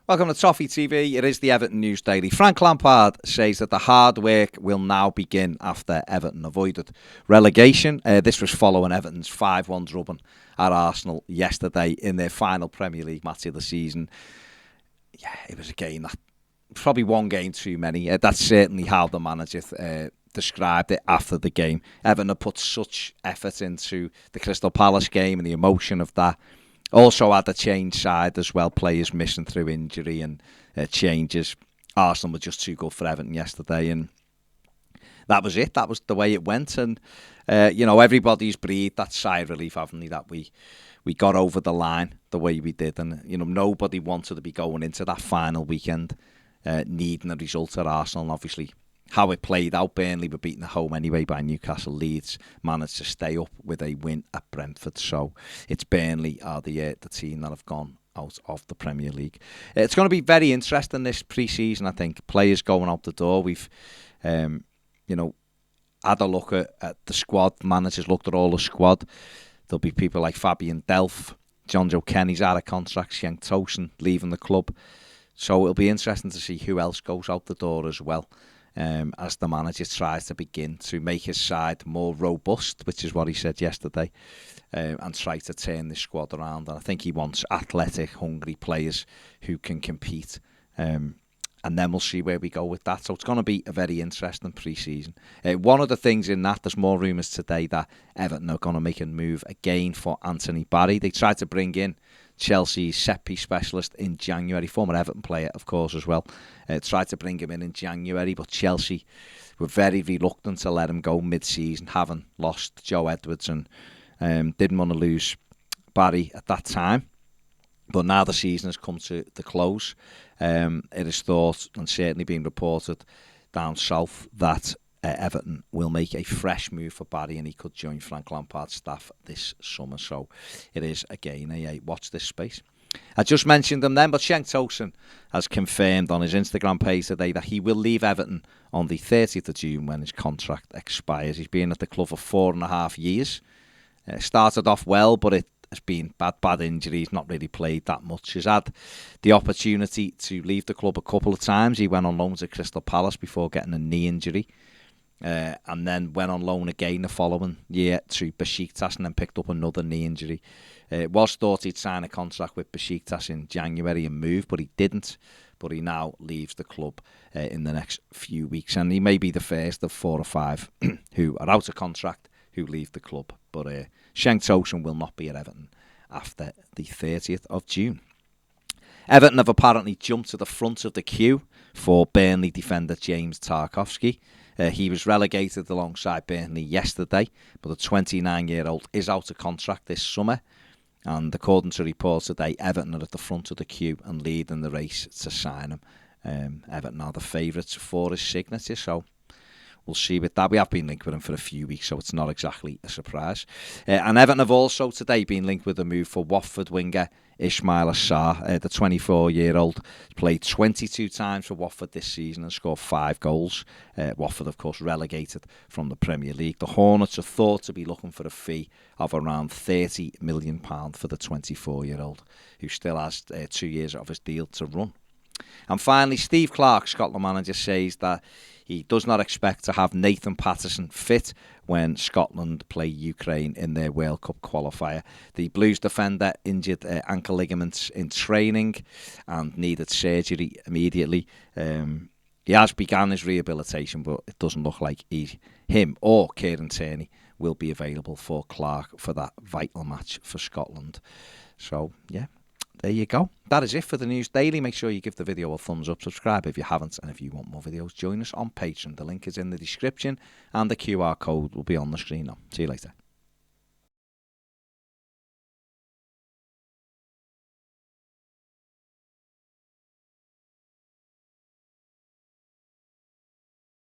Welcome to Toffee TV. It is the Everton News Daily. Frank Lampard says that the hard work will now begin after Everton avoided relegation. This was following Everton's 5-1 drubbing at Arsenal yesterday in their final Premier League match of the season. Yeah, it was a game that probably one game too many. That's certainly how the manager described it after the game. Everton had put such effort into the Crystal Palace game and the emotion of that. Also had the change side as well, players missing through injury and changes. Arsenal were just too good for Everton yesterday, and that was it. That was the way it went, and everybody's breathed that sigh of relief, haven't they, that we got over the line the way we did, and nobody wanted to be going into that final weekend needing a result at Arsenal, and obviously how it played out. Burnley were beaten at home anyway by Newcastle. Leeds managed to stay up with a win at Brentford. So it's Burnley are the team that have gone out of the Premier League. It's going to be very interesting this pre-season, I think. Players going out the door. We've, had a look at the squad. Managers looked at all the squad. There'll be people like Fabian Delph. John Joe Kenny's out of contract. Cenk Tosun leaving the club. So it'll be interesting to see who else goes out the door as well. As the manager tries to begin to make his side more robust, which is what he said yesterday, and try to turn the squad around. And I think he wants athletic, hungry players who can compete. And then we'll see where we go with that. So it's going to be a very interesting pre-season. One of the things in that, there's more rumours today that Everton are going to make a move again for Anthony Barry. They tried to bring in Chelsea's set-piece specialist in January, former Everton player, of course, as well. Tried to bring him in January, but Chelsea were very reluctant to let him go mid-season, having lost Joe Edwards, and didn't want to lose Barry at that time. But now the season has come to the close. It is thought, and certainly being reported down south, that Everton will make a fresh move for Barry, and he could join Frank Lampard's staff this summer. So it is, again, a watch this space. I just mentioned them then, but Cenk Tosun has confirmed on his Instagram page today that he will leave Everton on the 30th of June when his contract expires. He's been at the club for 4.5 years. Started off well, but it has been bad injuries, not really played that much. He's had the opportunity to leave the club a couple of times. He went on loan to Crystal Palace before getting a knee injury. And then went on loan again the following year to Besiktas, and then picked up another knee injury. It was thought he'd sign a contract with Besiktas in January and move, but he didn't. But he now leaves the club in the next few weeks, and he may be the first of 4 or 5 who are out of contract who leave the club. But Cenk Tosun will not be at Everton after the 30th of June. Everton have apparently jumped to the front of the queue for Burnley defender James Tarkowski. He was relegated alongside Burnley yesterday, but the 29-year-old is out of contract this summer. And according to reports today, Everton are at the front of the queue and leading the race to sign him. Everton are the favourites for his signature, so we'll see with that. We have been linked with him for a few weeks, so it's not exactly a surprise. And Everton have also today been linked with a move for Watford winger Ismail Assar. The 24-year-old played 22 times for Watford this season and scored 5 goals. Watford, of course, relegated from the Premier League. The Hornets are thought to be looking for a fee of around £30 million for the 24-year-old, who still has 2 years of his deal to run. And finally, Steve Clarke, Scotland manager, says that he does not expect to have Nathan Patterson fit when Scotland play Ukraine in their World Cup qualifier. The Blues defender injured ankle ligaments in training and needed surgery immediately. He has begun his rehabilitation, but it doesn't look like him or Kieran Tierney will be available for Clarke for that vital match for Scotland. So, yeah. There you go. That is it for the News Daily. Make sure you give the video a thumbs up, subscribe if you haven't, and if you want more videos, join us on Patreon. The link is in the description, and the QR code will be on the screen now. See you later.